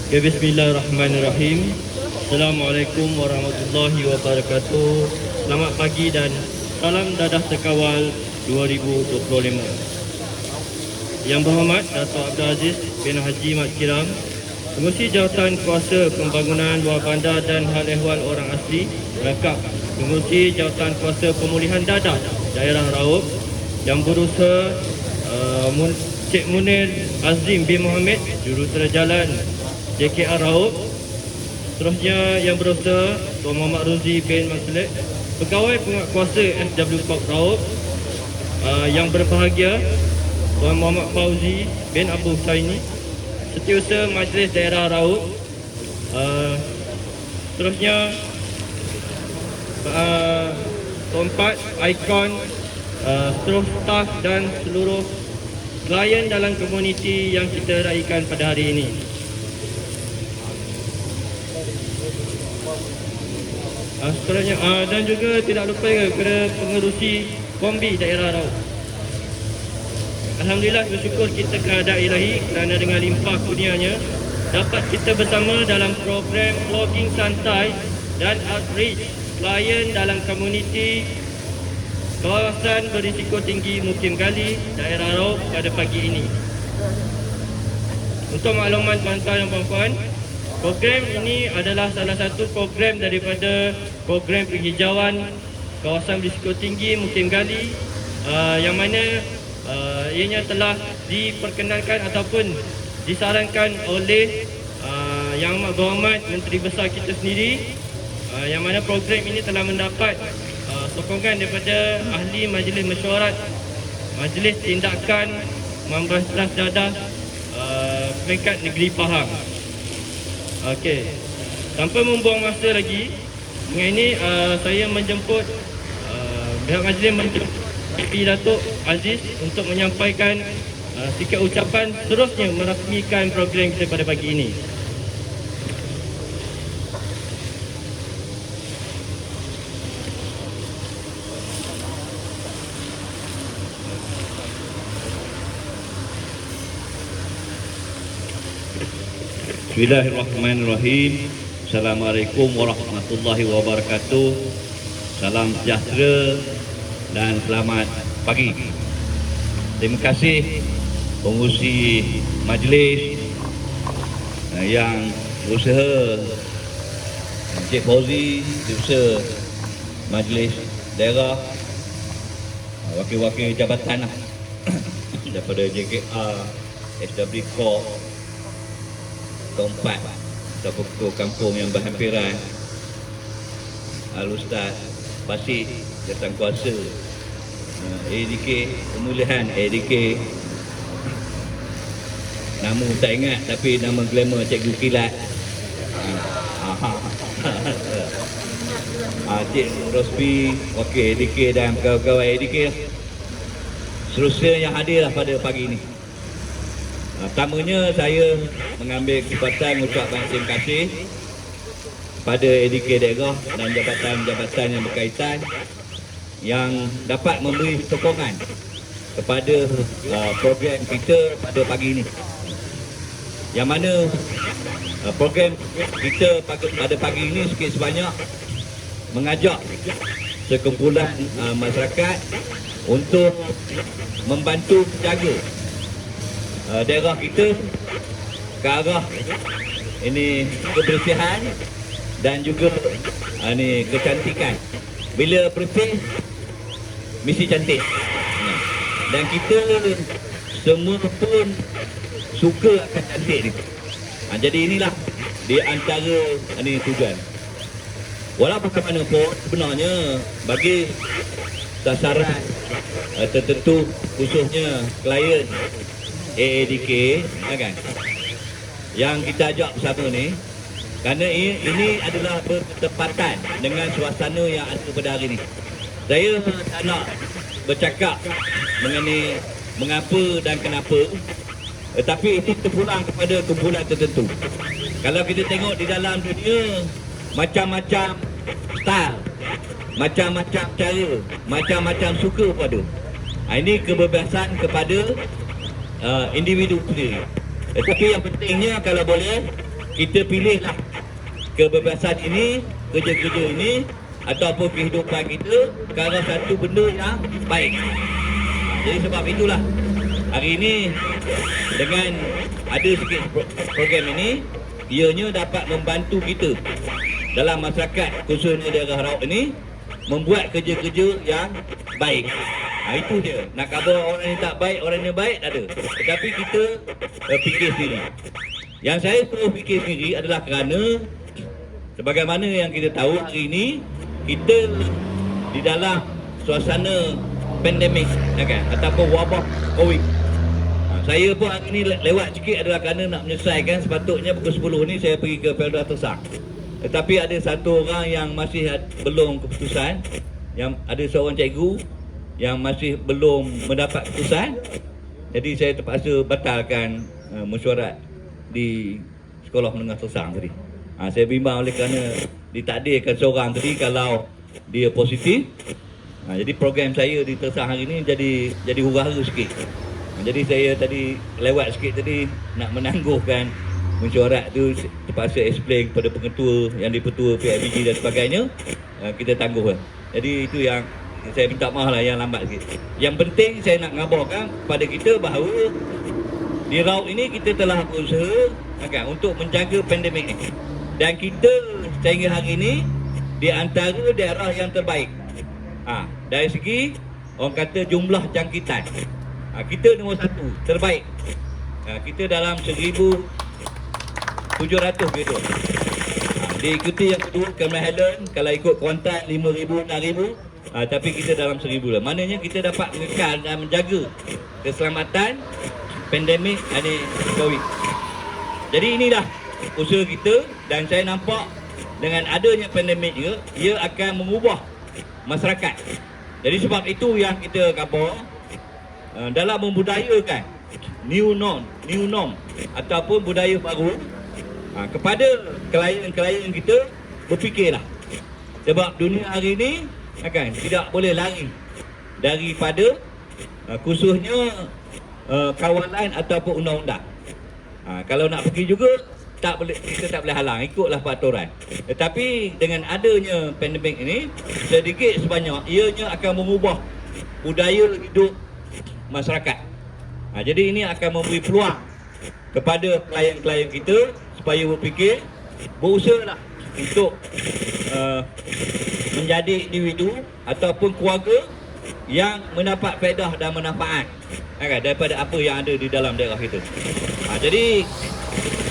Okay, Bismillahirrahmanirrahim. Assalamualaikum warahmatullahi wabarakatuh. Selamat pagi dan salam dadah terkawal 2025. Yang berhormat Dato' Abdul Aziz bin Haji Mat Kiram, Pengerusi Jawatan Kuasa Pembangunan Luar Bandar dan Hal Ehwal Orang Asli, Rangkap Pengerusi Jawatan Kuasa Pemulihan Dadah Daerah Raub, Yang Berusaha Cik Munir Azim bin Mohamed, Jurutera Jalan JKR Raub. Seterusnya Yang Berusaha Tuan Muhammad Ruzi bin Maslek, Pegawai Penguatkuasa SW Corp Raub. Yang berbahagia Tuan Muhammad Fauzi bin Abu Husaini, Setiausaha Majlis Daerah Raub. Seterusnya keempat, ikon, seluruh staf dan seluruh klien dalam komuniti yang kita raikan pada hari ini. Seterusnya dan juga tidak lupa kepada pengerusi kombi daerah Raub. Alhamdulillah, bersyukur kita kepada ilahi kerana dengan limpah kurnianya dapat kita bersama dalam program vlogging santai dan outreach klien dalam komuniti kawasan berisiko tinggi Mukim Gali, daerah Raub pada pagi ini. Untuk makluman tuan-tuan dan puan-puan, program ini adalah salah satu program daripada program penghijauan kawasan berisiko tinggi Mukim Gali, yang mana ianya telah diperkenalkan ataupun disarankan oleh Yang Amat Berhormat Menteri Besar kita sendiri, yang mana program ini telah mendapat sokongan daripada Ahli Majlis Mesyuarat Majlis Tindakan Memberantas Dadah peringkat negeri Pahang. Okey, tanpa membuang masa lagi, dengan ini saya menjemput pihak majlis menjemput Dato' Aziz untuk menyampaikan sikap ucapan seterusnya merasmikan program kita pada pagi ini. Bismillahirrahmanirrahim. Assalamualaikum warahmatullahi wabarakatuh. Salam sejahtera dan selamat pagi. Terima kasih pengerusi majlis yang berusaha, Encik Fauzi, berusaha majlis daerah, wakil-wakil jabatan daripada JKR, SW Corp, keempat ketua kampung yang berhampiran, Al-Ustaz Basik Jawatan Kuasa, ADK Pemulihan, ADK nama tak ingat tapi nama glamour Cikgu Kilat, Cik Rosbi, wakil ADK dan pegawai ADK, seterusnya yang hadir pada pagi ini. Pertamanya saya mengambil kesempatan mengucapkan terima kasih pada ADK daerah dan jabatan-jabatan yang berkaitan yang dapat memberi sokongan kepada program kita pada pagi ini. Yang mana program kita pada pagi ini sikit sebanyak mengajak sekumpulan masyarakat untuk membantu menjaga daerah kita ke arah ini kebersihan dan juga ini kecantikan. Bila bersih mesti cantik. Dan kita semua pun suka akan cantik ni. Jadi inilah di antara ini tujuan. Walaupun bagaimanapun sebenarnya bagi sasaran tertentu, khususnya klien AADK kan, yang kita ajak bersama ni, kerana ini adalah bertepatan dengan suasana yang ada pada hari ini. Saya tak nak bercakap mengenai mengapa dan kenapa, tetapi itu terpulang kepada kumpulan tertentu. Kalau kita tengok di dalam dunia, macam-macam style, macam-macam cara, macam-macam suka pada. Ini kebebasan kepada individu sendiri. Tetapi yang pentingnya kalau boleh kita pilihlah kebebasan ini, kerja-kerja ini ataupun kehidupan kita ke arah satu benda yang baik. Jadi sebab itulah hari ini dengan ada sikit program ini, ianya dapat membantu kita dalam masyarakat khususnya daerah Raut ini membuat kerja-kerja yang baik. Itu dia. Nak khabar orang ni tak baik, orang ni baik, tak ada. Tetapi kita fikir sendiri. Yang saya perlu fikir sendiri adalah kerana sebagaimana yang kita tahu hari ini, kita di dalam suasana pandemik, kan? Ataupun wabak COVID. Saya pun hari ini lewat sikit adalah kerana nak menyelesaikan. Sepatutnya pukul 10 ni saya pergi ke Pelda Tersang. Tetapi ada satu orang yang masih belum keputusan, yang ada seorang cikgu yang masih belum mendapat keputusan. Jadi saya terpaksa batalkan mesyuarat di Sekolah Menengah Tersang tadi. Saya bimbang oleh kerana ditakdirkan seorang tadi kalau dia positif. Jadi program saya di Tersang hari ini jadi huru-hara sikit. Jadi saya tadi lewat sikit tadi nak menangguhkan mesyuarat tu, terpaksa explain kepada pengetua yang dipertua PIBG dan sebagainya. Kita tangguh lah. Jadi itu yang saya minta maaf lah yang lambat sikit. Yang penting saya nak ngabarkan kepada kita bahawa di Raut ini kita telah berusaha untuk menjaga pandemik ni. Dan kita sehingga hari ini di antara daerah yang terbaik. Dari segi orang kata jumlah jangkitan. Kita nombor 1 terbaik. Kita dalam 1,700 gitu. Diikuti yang kedua Cameron Highland, kalau ikut Kuantan 5,000, 6,000. Tapi kita dalam 1,000 lah. Maknanya kita dapat mengekal dan menjaga keselamatan pandemik ini COVID. Jadi inilah usaha kita dan saya nampak dengan adanya pandemik juga, ia akan mengubah masyarakat. Jadi sebab itu yang kita khabar dalam membudayakan new norm ataupun budaya baru kepada klien-klien kita berfikirlah. Sebab dunia hari ini tidak boleh lari daripada khususnya kawalan ataupun undang-undang. Kalau nak pergi juga kita tak boleh halang, ikutlah peraturan. Tetapi dengan adanya pandemik ini, sedikit sebanyak ianya akan mengubah budaya hidup masyarakat. Jadi ini akan memberi peluang kepada klien-klien kita supaya berfikir, berusahalah untuk menjadi individu ataupun keluarga yang mendapat faedah dan manfaat daripada apa yang ada di dalam daerah kita. Jadi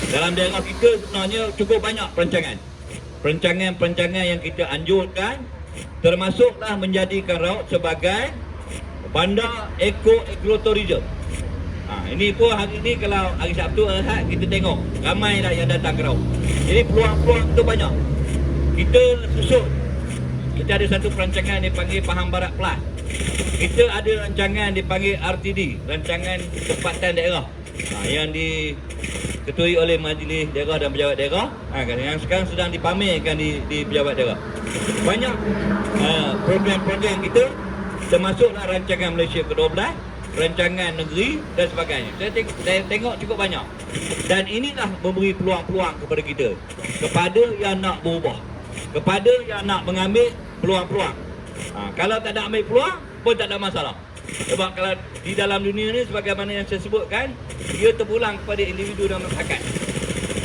dalam daerah kita sebenarnya cukup banyak perancangan yang kita anjurkan, termasuklah menjadikan Raut sebagai bandar ekoturism. Ini pun hari ini kalau hari Sabtu, Ahad kita tengok ramai dah yang datang ke Raut. Jadi peluang-peluang itu banyak. Kita susun. Kita ada satu perancangan dipanggil Pahang Barat Plus. Kita ada rancangan dipanggil RTD, Rancangan Tempatan Daerah. Yang diketuai oleh Majlis Daerah dan Pejabat Daerah. Yang sekarang sedang dipamerkan di Pejabat Daerah. Banyak program-program kita, termasuklah rancangan Malaysia ke-12, rancangan negeri dan sebagainya. Saya tengok cukup banyak. Dan inilah memberi peluang-peluang kepada kita, kepada yang nak berubah, kepada yang nak mengambil peluang-peluang. Kalau tak nak ambil peluang pun tak ada masalah. Sebab kalau di dalam dunia ni, sebagaimana yang saya sebutkan, dia terpulang kepada individu dan masyarakat.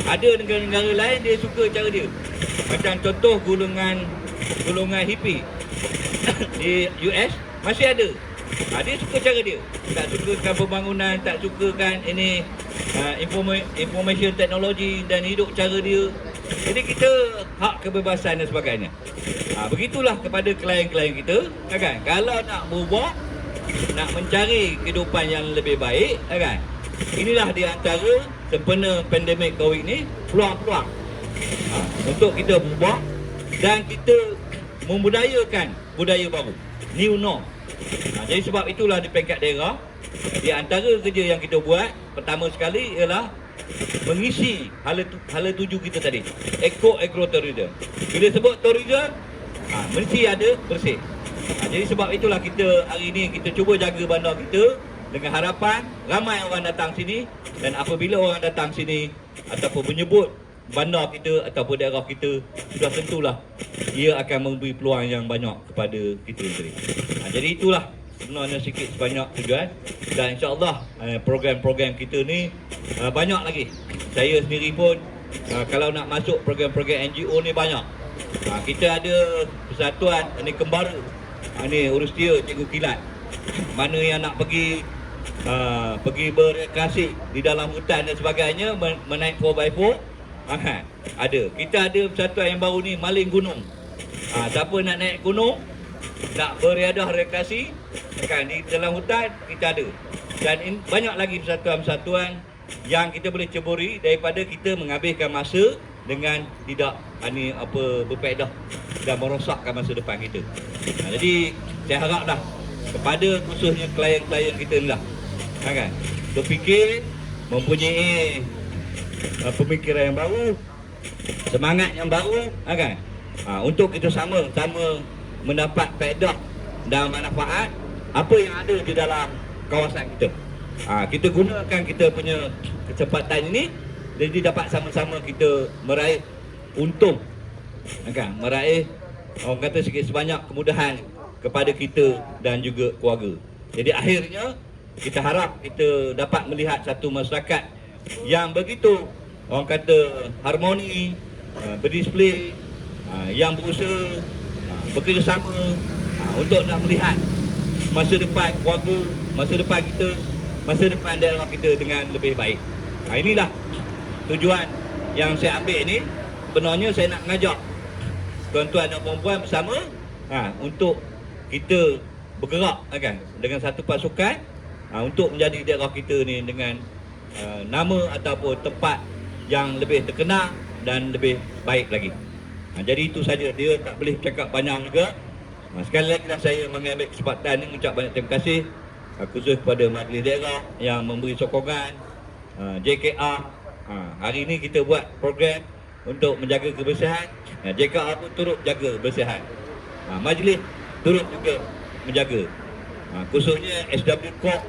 Ada negara-negara lain dia suka cara dia. Macam contoh golongan hippie di US masih ada. Dia suka cara dia. Tak sukakan pembangunan, tak sukakan ini information teknologi dan hidup cara dia. Jadi kita hak kebebasan dan sebagainya. Begitulah kepada klien-klien kita, kan? Kalau nak berubah, nak mencari kehidupan yang lebih baik, kan? Inilah di antara sempena pandemik COVID ni peluang-peluang untuk kita berubah dan kita membudayakan budaya baru, new norm. Jadi sebab itulah di peringkat daerah, di antara kerja yang kita buat pertama sekali ialah mengisi hala tuju kita tadi, ekoturism. Bila sebut tourism, mesti ada bersih. Jadi sebab itulah kita hari ini kita cuba jaga bandar kita dengan harapan ramai orang datang sini, dan apabila orang datang sini ataupun menyebut bandar kita ataupun daerah kita, sudah tentulah ia akan memberi peluang yang banyak kepada kita sendiri. Jadi itulah sebenarnya sikit sebanyak tujuan, dan insyaAllah program-program kita ni banyak lagi. Saya sendiri pun kalau nak masuk program-program NGO ni banyak. Kita ada persatuan ni kembara, ni urus dia Cikgu Kilat. Mana yang nak pergi berekreasi di dalam hutan dan sebagainya, menaik 4x4, ada. Kita ada persatuan yang baru ni, maling gunung. Siapa nak naik gunung, nak beriadah rekreasi di dalam hutan, kita ada. Dan banyak lagi persatuan-persatuan yang kita boleh ceburi daripada kita menghabiskan masa dengan tidak berfaedah dan merosakkan masa depan kita. Jadi saya haraplah kepada khususnya klien-klien kita ni lah, kan, berfikir, mempunyai pemikiran yang baru, semangat yang baru, kan, untuk kita sama-sama mendapat faedah dan manfaat apa yang ada di dalam kawasan kita. Kita gunakan kita punya kecepatan ini, jadi dapat sama-sama kita meraih untung, kan, meraih orang kata sikit sebanyak kemudahan kepada kita dan juga keluarga. Jadi akhirnya kita harap kita dapat melihat satu masyarakat yang begitu orang kata harmoni, berdisiplin, yang berusaha bekerjasama untuk nak melihat masa depan keluarga, masa depan kita, masa depan daerah kita dengan lebih baik. Inilah tujuan yang saya ambil ni. Sebenarnya saya nak mengajak tuan-tuan dan puan-puan bersama untuk kita bergerak, kan, dengan satu pasukan untuk menjadi daerah kita ni dengan nama ataupun tempat yang lebih terkenal dan lebih baik lagi. Jadi itu saja, dia tak boleh cakap banyak juga. Sekali lagi saya mengambil kesempatan ini mengucap banyak terima kasih khusus kepada Majlis Daerah yang memberi sokongan, JKR. Hari ini kita buat program untuk menjaga kebersihan, JKR pun turut jaga kebersihan, Majlis turut juga menjaga, khususnya SW Corp.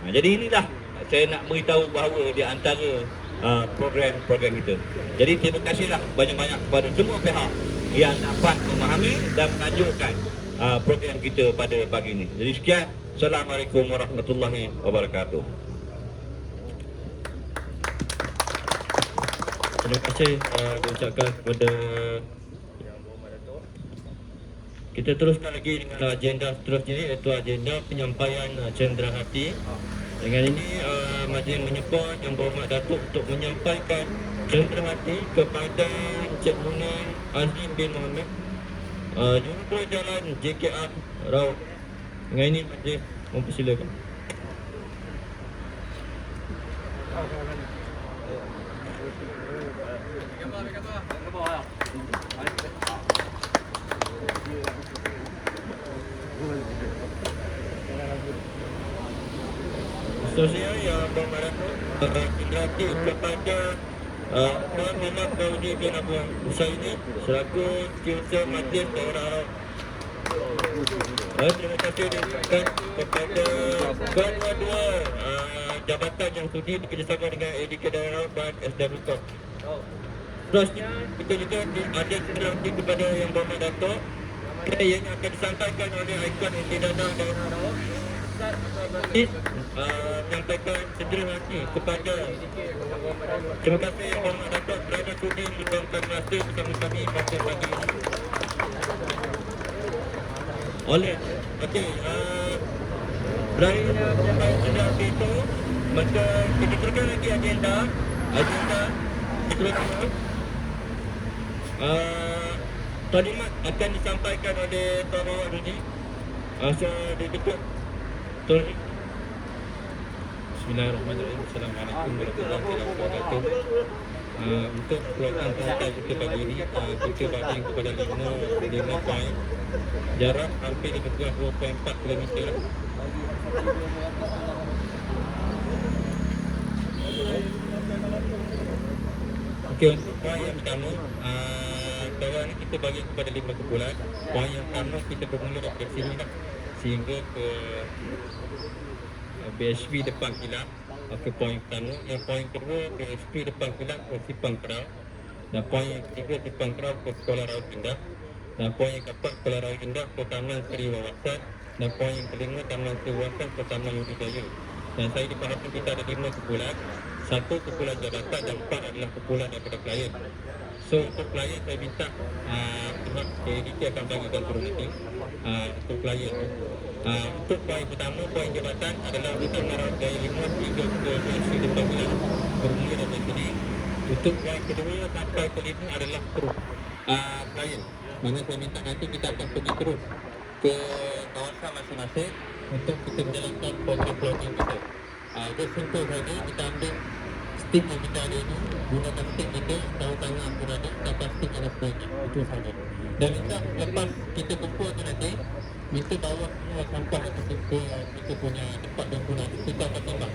Jadi inilah saya nak beritahu bahawa di antara program-program kita. Jadi terima kasihlah banyak-banyak kepada semua pihak yang dapat memahami dan menganjurkan program kita pada pagi ini. Jadi sekian. Assalamualaikum warahmatullahi wabarakatuh. Terima kasih diucapkan kepada. Kita teruskan lagi dengan agenda seterusnya, iaitu agenda penyampaian cenderahati. Dengan ini Majlis menyupport Yang Berhormat Datuk untuk menyampaikan cenderahati kepada Encik Munir Azim bin Mohamed, Jurubos Jalan JKR Raut. Dengan ini Majlis mempersilakan. Seterusnya Yang Berhormat Datuk cenderahati kepada Tuan Muhammad Daudi bin Abu Husaini selaku Setiausaha Majlis Daerah Raut. Terima kasih diberikan kepada kedua-dua jabatan yang sudi bekerjasama dengan ADK Daerah dan SW Corp. Seterusnya kita juga ada cenderahati kepada Yang Berhormat Datuk yang akan disampaikan oleh Ikon Intidadah Daerah Raut. Menyampaikan cenderahati kepada terima kasih Yang Berhormat Datuk kerana sudi meluangkan masa bersama kami pada pagi ini. Berakhirnya penyampaian cenderahati itu, maka kita teruskan lagi agenda seterusnya. Talimat akan disampaikan oleh Tuan Muhammad Rudi. Ditutup. Bismillahirrahmanirrahim. Assalamualaikum warahmatullahi wabarakatuh. Untuk program penonton kita pagi ini, kita bagi kepada 5 poin. Jarak hampir lebih kurang 2.4 km. Okey, untuk poin yang pertama, sekarang ni kita bagi kepada 5 kumpulan. Poin yang pertama kita bermula dari sini lah, sehingga ke BHP depan kilang. Okey, poin pertama. Yang poin kedua, PSP depan kilang ke Sipang Kerau. Dan poin yang ketiga, Sipang Kerau ke Sekolah Rawat Indah. Dan poin yang keempat, Sekolah Rawat Indah ke Taman Seri Wawasan. Dan poin yang kelima, Taman Seri Wawasan ke Taman Yudhijaya. Dan saya dipahamkan kita ada 5 kumpulan. 1 kumpulan jabatan dan 4 adalah kumpulan daripada klien. So untuk klien saya minta pihak KDT akan bagikan turun nanti untuk klien. Untuk poin pertama, poin jabatan adalah kita merawat gaya 5 hingga ke PSP depan kilang bermula dari sini. Untuk poin kedua sampai ke 5 adalah terus klien. Mana saya minta nanti kita akan pergi terus ke kawasan masing-masing untuk kita menjalankan program plotting kita. Just simple saja, kita ambil stick yang kita ada ini, gunakan stick kita, tahu tangan pun ada, dapat stick yang ada itu saja. Dan minta lepas kita kumpul tu nanti, minta bawa semua sampah itu ke kita punya tempat timbunan, kita akan timbang.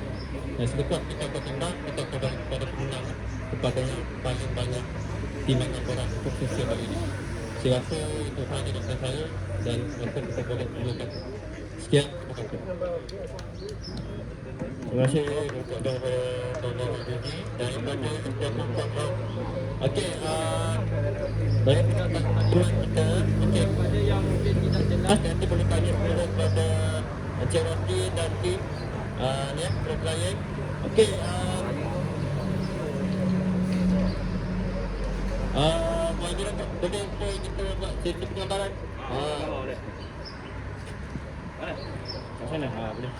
Dan selepas kita akan timbang, kita akan bagi kepada pemenang, kepada yang paling banyak timbangan orang untuk sesi kali ini. Saya rasa itu sahaja daripada saya dan mungkin kita boleh mulakan. Sekian, terima kasih. Terima kasih kepada Tuan Haji daripada Setiawan Kuala. Okey, banyak tuan kita. Okey, nanti boleh tanya kepada Encik Rosli dan tim ni klien. Okey, boleh kita buat sesi penggambaran. Boleh. Mana? Kat sana. Boleh.